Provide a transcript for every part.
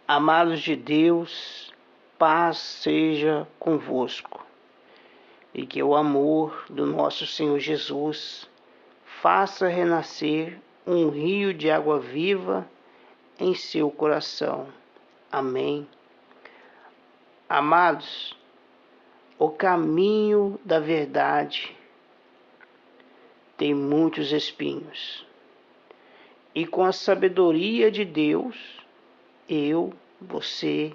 Amados de Deus, paz seja convosco, e que o amor do nosso Senhor Jesus faça renascer um rio de água viva em seu coração. Amém. Amados, o caminho da verdade tem muitos espinhos, e com a sabedoria de Deus, eu, você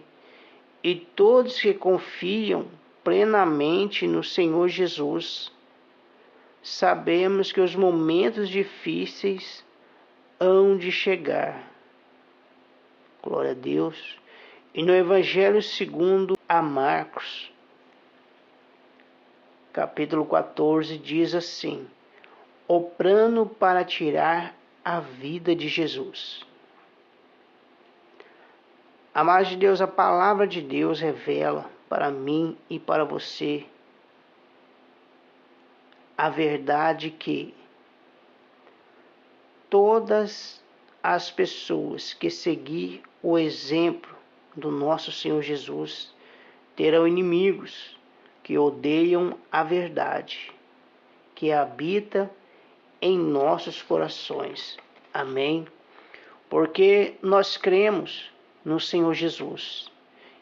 e todos que confiam plenamente no Senhor Jesus, sabemos que os momentos difíceis hão de chegar. Glória a Deus. E no Evangelho segundo a Marcos, capítulo 14, diz assim: o plano para tirar a vida de Jesus. Amados de Deus, a palavra de Deus revela para mim e para você a verdade que todas as pessoas que seguir o exemplo do nosso Senhor Jesus terão inimigos que odeiam a verdade, que habita em nossos corações. Amém? Porque nós cremos no Senhor Jesus.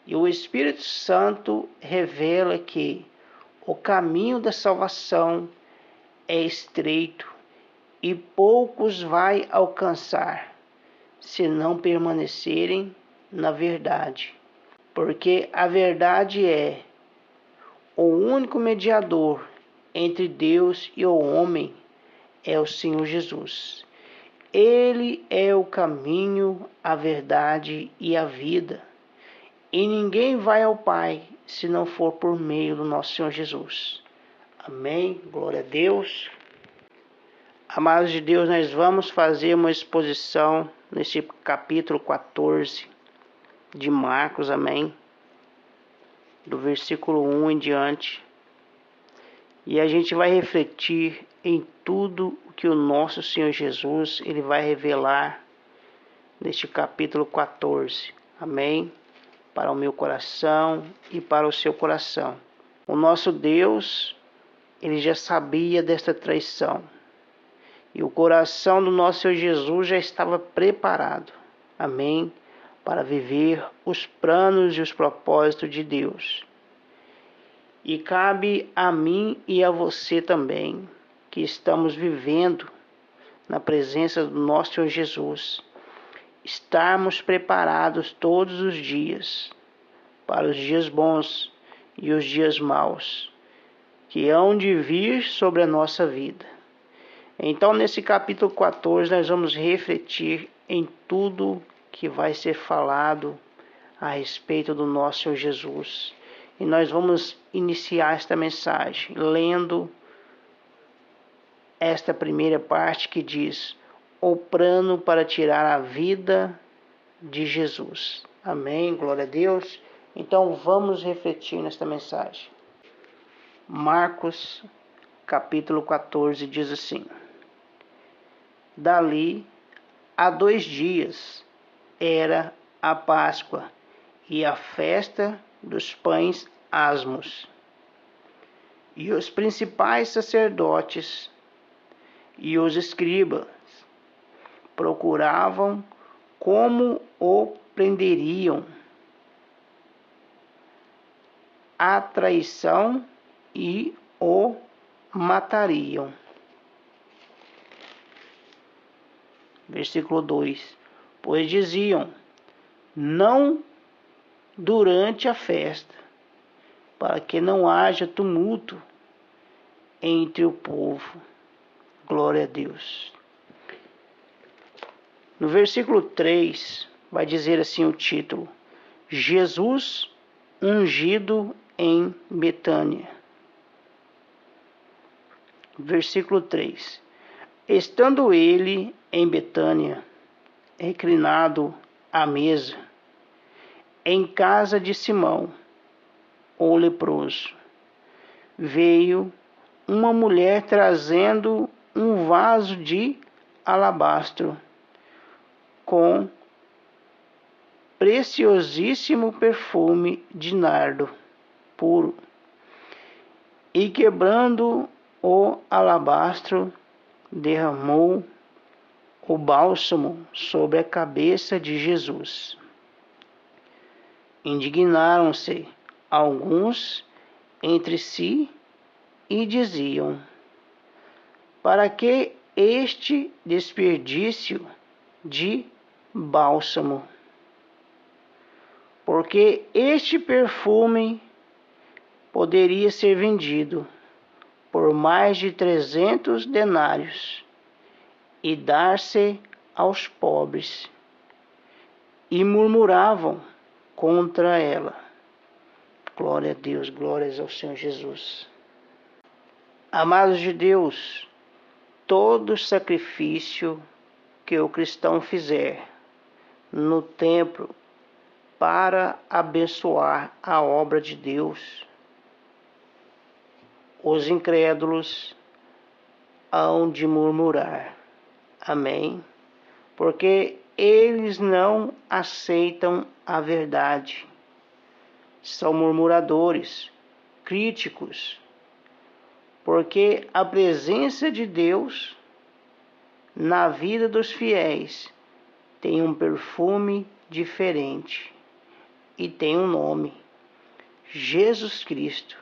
E o Espírito Santo revela que o caminho da salvação é estreito e poucos vai alcançar se não permanecerem na verdade. Porque a verdade é o único mediador entre Deus e o homem é o Senhor Jesus. Ele é o caminho, a verdade e a vida. E ninguém vai ao Pai se não for por meio do nosso Senhor Jesus. Amém? Glória a Deus. Amados de Deus, nós vamos fazer uma exposição nesse capítulo 14 de Marcos, amém? Do versículo 1 em diante. E a gente vai refletir em tudo o que o nosso Senhor Jesus ele vai revelar neste capítulo 14. Amém? Para o meu coração e para o seu coração. O nosso Deus, ele já sabia desta traição. E o coração do nosso Senhor Jesus já estava preparado. Amém? Para viver os planos e os propósitos de Deus. E cabe a mim e a você também, que estamos vivendo na presença do nosso Senhor Jesus, estarmos preparados todos os dias para os dias bons e os dias maus que hão de vir sobre a nossa vida. Então, nesse capítulo 14, nós vamos refletir em tudo que vai ser falado a respeito do nosso Senhor Jesus. E nós vamos iniciar esta mensagem lendo esta primeira parte que diz: o plano para tirar a vida de Jesus. Amém, glória a Deus. Então vamos refletir nesta mensagem. Marcos, capítulo 14, diz assim: dali a 2 dias era a Páscoa e a festa dos pães asmos. E os principais sacerdotes e os escribas procuravam como o prenderiam à traição e o matariam. Versículo 2: pois diziam: não durante a festa, para que não haja tumulto entre o povo. Glória a Deus. No versículo 3 vai dizer assim o título: Jesus ungido em Betânia. Versículo 3: estando ele em Betânia, reclinado à mesa, em casa de Simão, o leproso, veio uma mulher trazendo um vaso de alabastro com preciosíssimo perfume de nardo puro, e quebrando o alabastro, derramou o bálsamo sobre a cabeça de Jesus. Indignaram-se alguns entre si e diziam: para que este desperdício de bálsamo? Porque este perfume poderia ser vendido por mais de 300 denários e dar-se aos pobres. E murmuravam contra ela. Glória a Deus, glórias ao Senhor Jesus. Amados de Deus, todo sacrifício que o cristão fizer no templo para abençoar a obra de Deus, os incrédulos hão de murmurar. Amém? Porque eles não aceitam a verdade. São murmuradores, críticos, porque a presença de Deus na vida dos fiéis tem um perfume diferente e tem um nome: Jesus Cristo.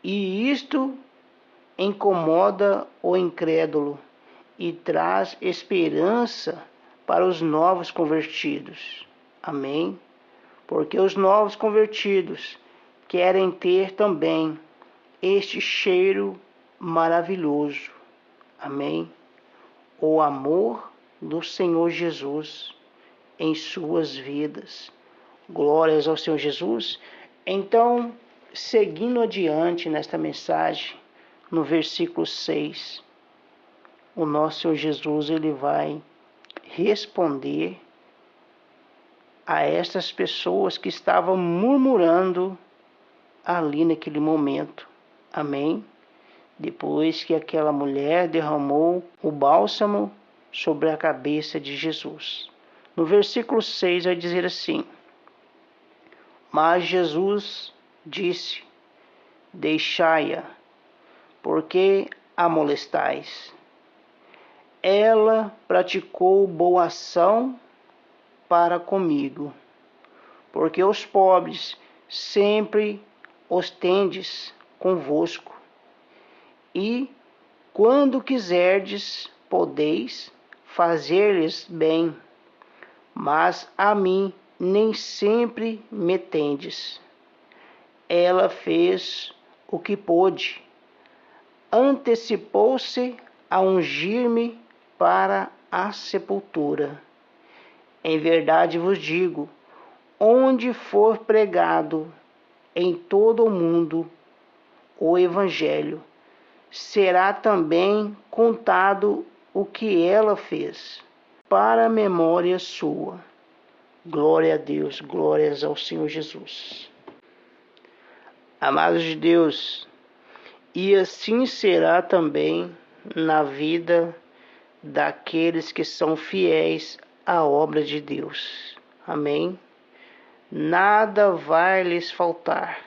E isto incomoda o incrédulo e traz esperança para os novos convertidos. Amém? Porque os novos convertidos querem ter também este cheiro maravilhoso. Amém? O amor do Senhor Jesus em suas vidas. Glórias ao Senhor Jesus. Então, seguindo adiante nesta mensagem, no versículo 6, o nosso Senhor Jesus ele vai responder a estas pessoas que estavam murmurando ali naquele momento. Amém? Depois que aquela mulher derramou o bálsamo sobre a cabeça de Jesus. No versículo 6 vai dizer assim: mas Jesus disse: deixai-a, porque a molestais. Ela praticou boa ação para comigo, porque os pobres sempre os tendes convosco, e quando quiserdes podeis fazer-lhes bem, mas a mim nem sempre me tendes. Ela fez o que pôde, antecipou-se a ungir-me para a sepultura. Em verdade vos digo, onde for pregado em todo o mundo o Evangelho, será também contado o que ela fez, para a memória sua. Glória a Deus, glórias ao Senhor Jesus. Amados de Deus, e assim será também na vida daqueles que são fiéis à obra de Deus. Amém? Nada vai lhes faltar,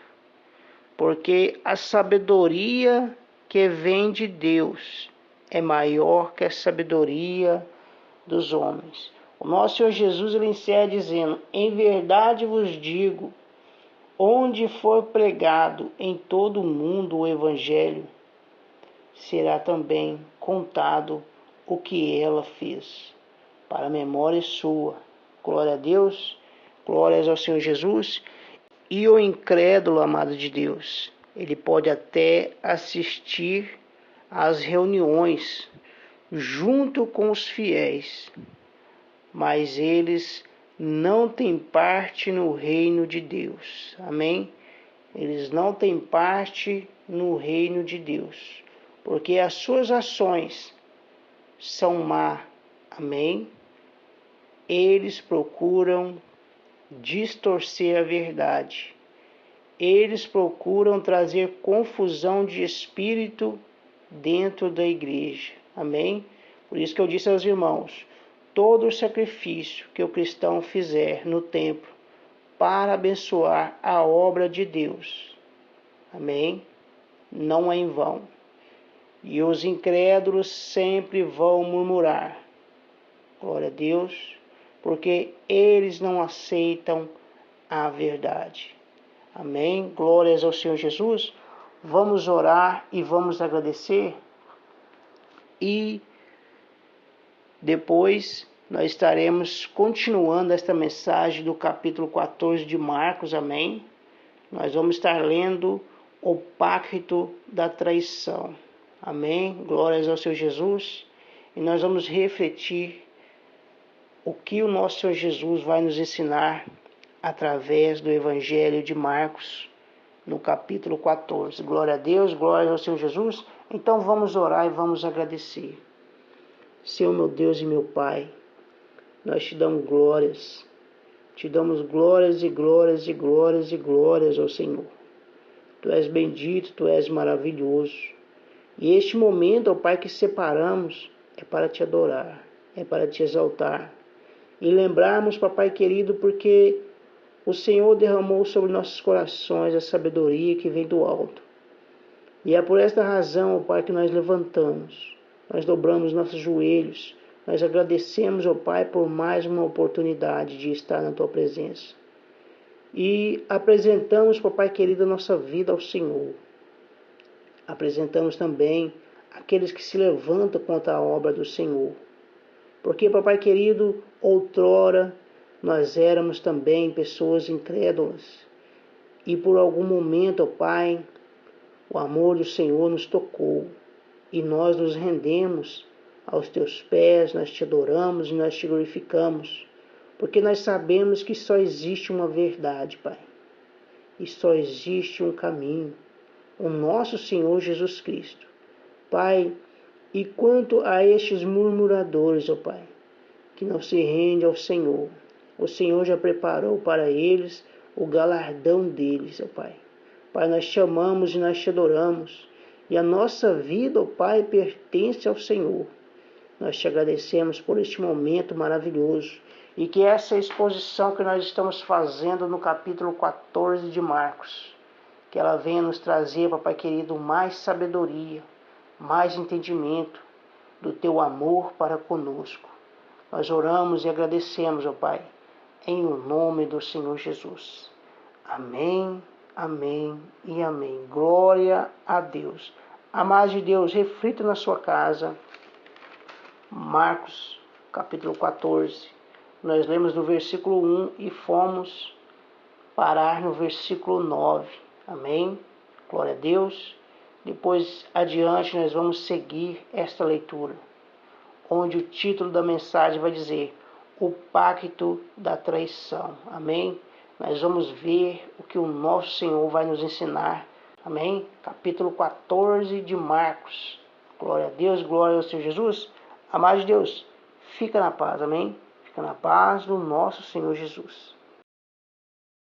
porque a sabedoria que vem de Deus é maior que a sabedoria dos homens. O nosso Senhor Jesus ele encerra dizendo: em verdade vos digo, onde for pregado em todo o mundo o Evangelho, será também contado o que ela fez, para a memória sua. Glória a Deus, glórias ao Senhor Jesus. E o incrédulo, amado de Deus, ele pode até assistir às reuniões junto com os fiéis, mas eles não têm parte no reino de Deus. Amém? Eles não têm parte no reino de Deus, porque as suas ações são má. Amém? Eles procuram distorcer a verdade. Eles procuram trazer confusão de espírito dentro da igreja. Amém? Por isso que eu disse aos irmãos, todo o sacrifício que o cristão fizer no templo para abençoar a obra de Deus, amém, não é em vão. E os incrédulos sempre vão murmurar, glória a Deus, porque eles não aceitam a verdade. Amém? Glórias ao Senhor Jesus. Vamos orar e vamos agradecer. E depois nós estaremos continuando esta mensagem do capítulo 14 de Marcos. Amém? Nós vamos estar lendo o pacto da traição. Amém? Glórias ao Senhor Jesus. E nós vamos refletir o que o nosso Senhor Jesus vai nos ensinar através do Evangelho de Marcos, no capítulo 14. Glória a Deus, glória ao Senhor Jesus. Então vamos orar e vamos agradecer. Senhor meu Deus e meu Pai, nós te damos glórias. Te damos glórias e glórias e glórias e glórias ao Senhor. Tu és bendito, Tu és maravilhoso. E este momento, ó Pai, que separamos é para Te adorar, é para Te exaltar. E lembrarmos, Papai querido, porque o Senhor derramou sobre nossos corações a sabedoria que vem do alto. E é por esta razão, ó Pai, que nós levantamos, nós dobramos nossos joelhos, nós agradecemos, ó Pai, por mais uma oportunidade de estar na Tua presença. E apresentamos, Papai querido, a nossa vida ao Senhor. Apresentamos também aqueles que se levantam contra a obra do Senhor. Porque, Papai querido, outrora nós éramos também pessoas incrédulas. E por algum momento, ó Pai, o amor do Senhor nos tocou. E nós nos rendemos aos Teus pés, nós Te adoramos e nós Te glorificamos. Porque nós sabemos que só existe uma verdade, Pai. E só existe um caminho, o nosso Senhor Jesus Cristo. Pai, e quanto a estes murmuradores, ó Pai, que não se rendem ao Senhor, o Senhor já preparou para eles o galardão deles, ó Pai. Pai, nós te amamos e nós te adoramos. E a nossa vida, ó Pai, pertence ao Senhor. Nós te agradecemos por este momento maravilhoso. E que essa exposição que nós estamos fazendo no capítulo 14 de Marcos, que ela venha nos trazer, Papai querido, mais sabedoria, mais entendimento do Teu amor para conosco. Nós oramos e agradecemos, ó Pai, em o nome do Senhor Jesus. Amém, amém e amém. Glória a Deus. Amados de Deus, reflita na sua casa. Marcos, capítulo 14. Nós lemos do versículo 1 e fomos parar no versículo 9. Amém? Glória a Deus. Depois adiante nós vamos seguir esta leitura, onde o título da mensagem vai dizer o pacto da traição. Amém? Nós vamos ver o que o nosso Senhor vai nos ensinar. Amém? Capítulo 14 de Marcos. Glória a Deus, glória ao Senhor Jesus. Amados de Deus, fica na paz, amém? Fica na paz do nosso Senhor Jesus.